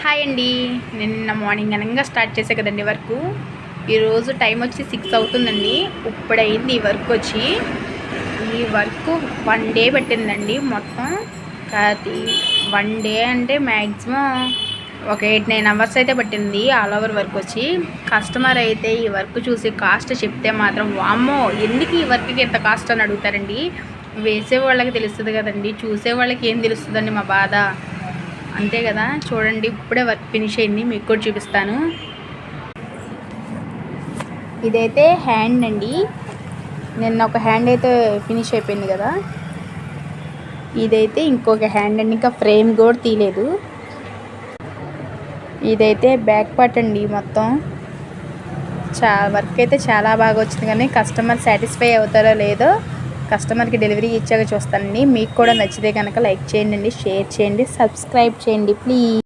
Hi అండి. నిన్న morning అనగా స్టార్ట్ చేసే కదండి వర్క్. ఈరోజు టైం వచ్చి 6 అవుతుందండి. ఇప్పుడైంది ఈ వర్క్ వచ్చి. ఈ వర్క్ 1 డే పెట్టిందండి మొత్తం. అది 1 డే అంటే మ్యాక్సిమం ఒక 8-9 అవర్స్ అయితే పట్టింది ఆల్ ఓవర్ వర్క్ వచ్చి. కస్టమర్ అయితే ఈ వర్క్ చూసి కాస్ట్ చెప్తే మాత్రం వామ్మో ఎందుకు ఈ వర్క్కి ఎంత కాస్ట్ అని అడుగుతారండి. వేసే వాళ్ళకి తెలుస్తుంది కదండి, చూసే వాళ్ళకి ఏం తెలుస్తుందండి మా బాధ, అంతే కదా. చూడండి ఇప్పుడే వర్క్ ఫినిష్ అయింది, మీకు కూడా చూపిస్తాను. ఇదైతే హ్యాండ్ అండి. నిన్న ఒక హ్యాండ్ అయితే ఫినిష్ అయిపోయింది కదా, ఇదైతే ఇంకొక హ్యాండ్ అండి, ఇంకా ఫ్రేమ్ కూడా తీయలేదు. ఇదైతే బ్యాక్ పార్ట్ అండి. మొత్తం వర్క్ అయితే చాలా బాగా వచ్చింది, కానీ కస్టమర్ సాటిస్ఫై అవుతారో లేదో కస్టమర్కి డెలివరీ ఇచ్చాక చూస్తానండి. మీకు కూడా నచ్చితే కనుక లైక్ చేయండి, షేర్ చేయండి, సబ్స్క్రైబ్ చేయండి ప్లీజ్.